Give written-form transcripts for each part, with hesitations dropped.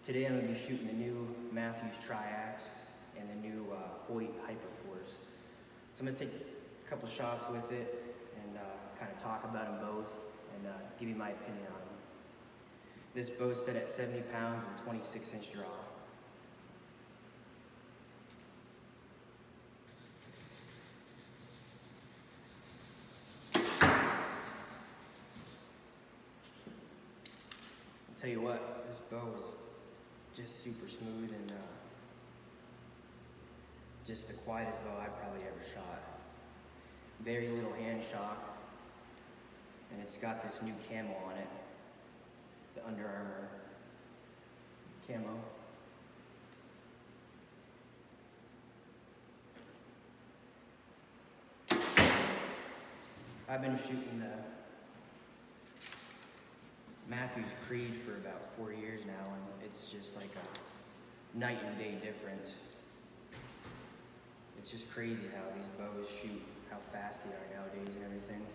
Today I'm going to be shooting the new Mathews Triax and the new Hoyt Hyperforce. So I'm going to take a couple shots with it and kind of talk about them both and give you my opinion on them. This bow's set at 70 pounds and 26-inch draw. I'll tell you what, this bow is just super smooth and just the quietest bow I've probably ever shot. Very little hand shock, and it's got this new camo on it, the Under Armour camo. I've been shooting the Mathews Creed for about 4 years now, and it's just like a night and day difference. It's just crazy how these bows shoot, how fast they are nowadays and everything.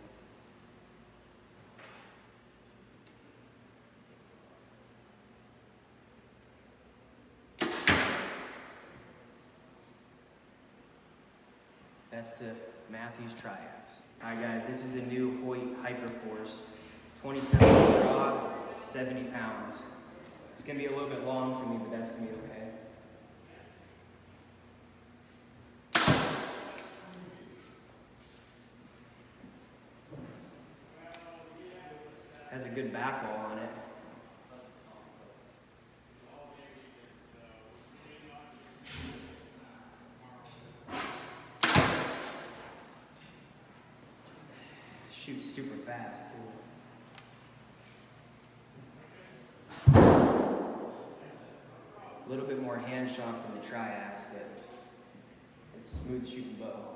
That's the Mathews Triax. Alright guys, this is the new Hoyt Hyperforce. 27-inch draw, 70 pounds. It's going to be a little bit long for me, but that's going to be okay. Has a good back wall on it. Shoots super fast too. A little bit more hand shock than the Triax, but it's a smooth shooting bow.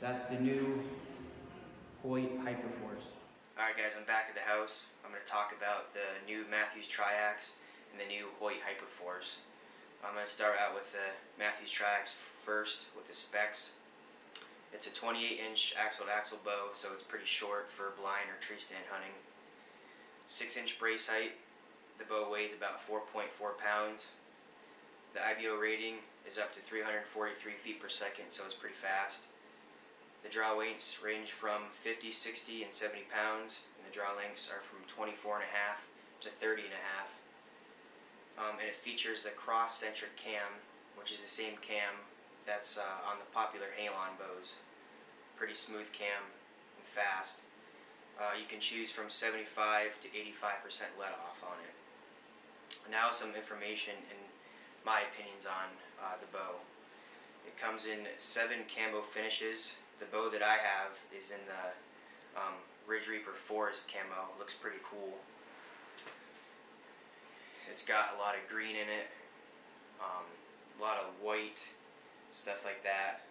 That's the new Hoyt Hyperforce. Alright guys, I'm back at the house. I'm going to talk about the new Mathews Triax and the new Hoyt Hyperforce. I'm going to start out with the Mathews Triax first with the specs. It's a 28-inch axle-to-axle bow, so it's pretty short for blind or tree stand hunting. 6-inch brace height. The bow weighs about 4.4 pounds. The IBO rating is up to 343 feet per second, so it's pretty fast. The draw weights range from 50, 60, and 70 pounds, and the draw lengths are from 24.5 to 30.5. And it features the cross-centric cam, which is the same cam that's on the popular Halon bows. Pretty smooth cam and fast. You can choose from 75 to 85% let off on it. Now some information and my opinions on the bow. It comes in 7 camo finishes. The bow that I have is in the Ridge Reaper Forest camo. It looks pretty cool. It's got a lot of green in it, a lot of white, stuff like that.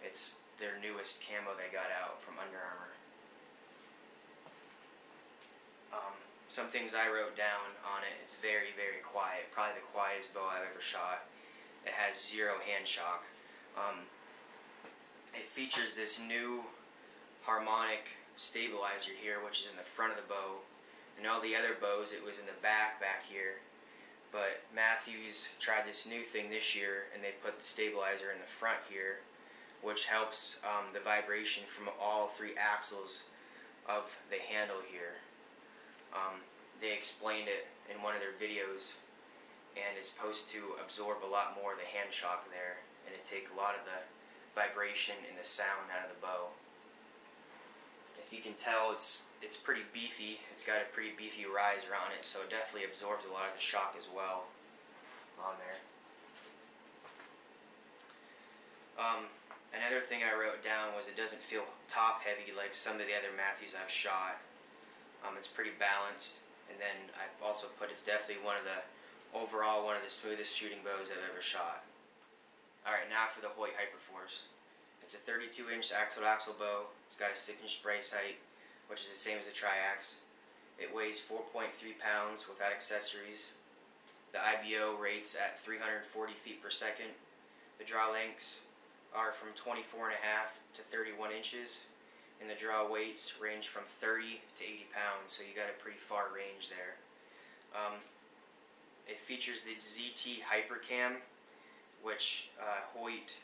It's their newest camo they got out from Under Armour. Some things I wrote down on it, it's very, very quiet. Probably the quietest bow I've ever shot. It has 0 hand shock. It features this new harmonic stabilizer here, which is in the front of the bow. And all the other bows, it was in the back here. But Mathews tried this new thing this year, and they put the stabilizer in the front here, which helps the vibration from all 3 axles of the handle here. They explained it in one of their videos, and it's supposed to absorb a lot more of the hand shock there, and it take a lot of the vibration and the sound out of the bow. If you can tell, it's pretty beefy. It's got a pretty beefy riser on it, so it definitely absorbs a lot of the shock as well on there. Another thing I wrote down was it doesn't feel top heavy like some of the other Mathews I've shot. It's pretty balanced, and then I also put it's definitely overall one of the smoothest shooting bows I've ever shot. Alright, now for the Hoyt Hyperforce. It's a 32-inch axle-to-axle bow. It's got a 6-inch brace height, which is the same as the Triax. It weighs 4.3 pounds without accessories. The IBO rates at 340 feet per second. The draw lengths are from 24.5 to 31 inches, and the draw weights range from 30 to 80 pounds, so you got a pretty far range there. It features the ZT Hypercam, which Hoyt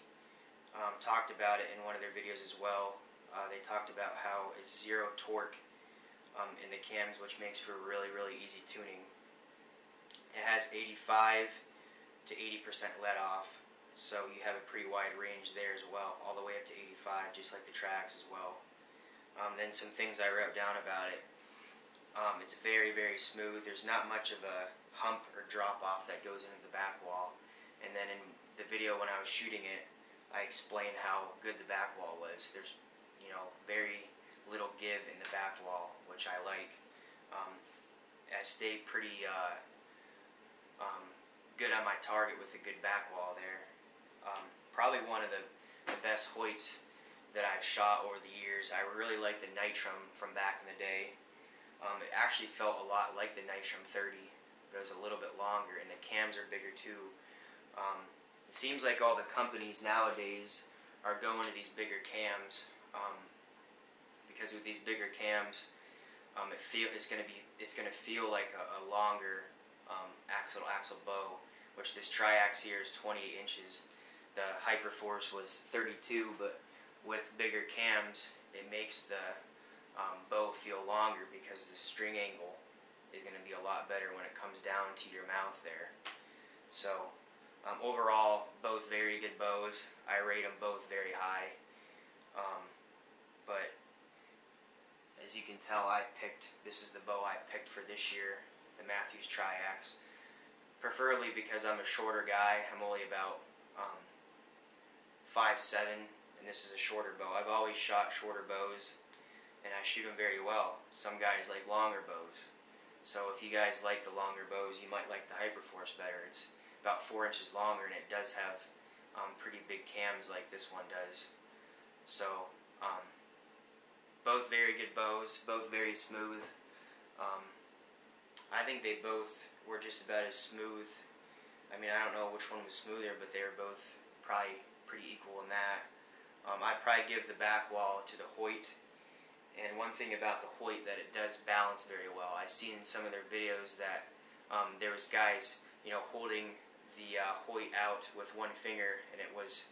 talked about it in one of their videos as well. They talked about how it's zero torque in the cams, which makes for really, really easy tuning. It has 85 to 80% let off, so you have a pretty wide range there as well, all the way up to 85, just like the Triax as well. Then some things I wrote down about it. It's very, very smooth. There's not much of a hump or drop off that goes into the back wall. And then in the video when I was shooting it, I explained how good the back wall was. There's, very little give in the back wall, which I like. I stay pretty good on my target with a good back wall there. Probably one of the best Hoyts that I've shot over the years. I really like the Nitrum from back in the day. It actually felt a lot like the Nitrum 30, but it was a little bit longer, and the cams are bigger too. It seems like all the companies nowadays are going to these bigger cams, because with these bigger cams, it's going to feel like a longer axle bow, which this Triax here is 28 inches. The Hyperforce was 32, but with bigger cams, it makes the bow feel longer because the string angle is going to be a lot better when it comes down to your mouth there. So overall, both very good bows. I rate them both very high. But as you can tell, this is the bow I picked for this year, the Mathews Triax. Preferably because I'm a shorter guy. I'm only about 5'7", and this is a shorter bow. I've always shot shorter bows, and I shoot them very well. Some guys like longer bows. So if you guys like the longer bows, you might like the Hyperforce better. It's about 4 inches longer, and it does have pretty big cams like this one does. So both very good bows, both very smooth. I think they both were just about as smooth. I mean, I don't know which one was smoother, but they were both probably pretty equal in that. I'd probably give the back wall to the Hoyt. And one thing about the Hoyt, that it does balance very well. I've seen in some of their videos that there was guys, holding the Hoyt out with one finger, and it was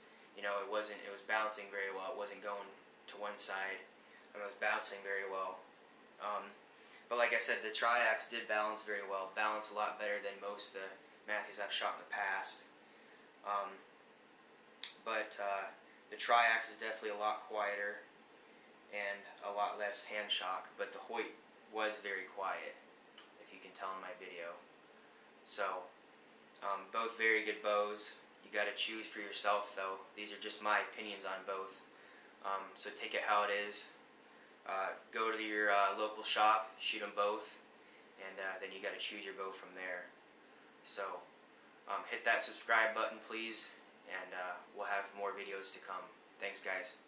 balancing very well. It wasn't going to one side, and it was bouncing very well. But like I said, the Triax did balance very well. Balance a lot better than most of the Mathews I've shot in the past. But the Triax is definitely a lot quieter and a lot less hand shock, but the Hoyt was very quiet, if you can tell in my video. So both very good bows. You got to choose for yourself, though. These are just my opinions on both. So take it how it is. Go to your local shop, shoot them both, and then you got to choose your bow from there. So hit that subscribe button, please, and we'll have more videos to come. Thanks, guys.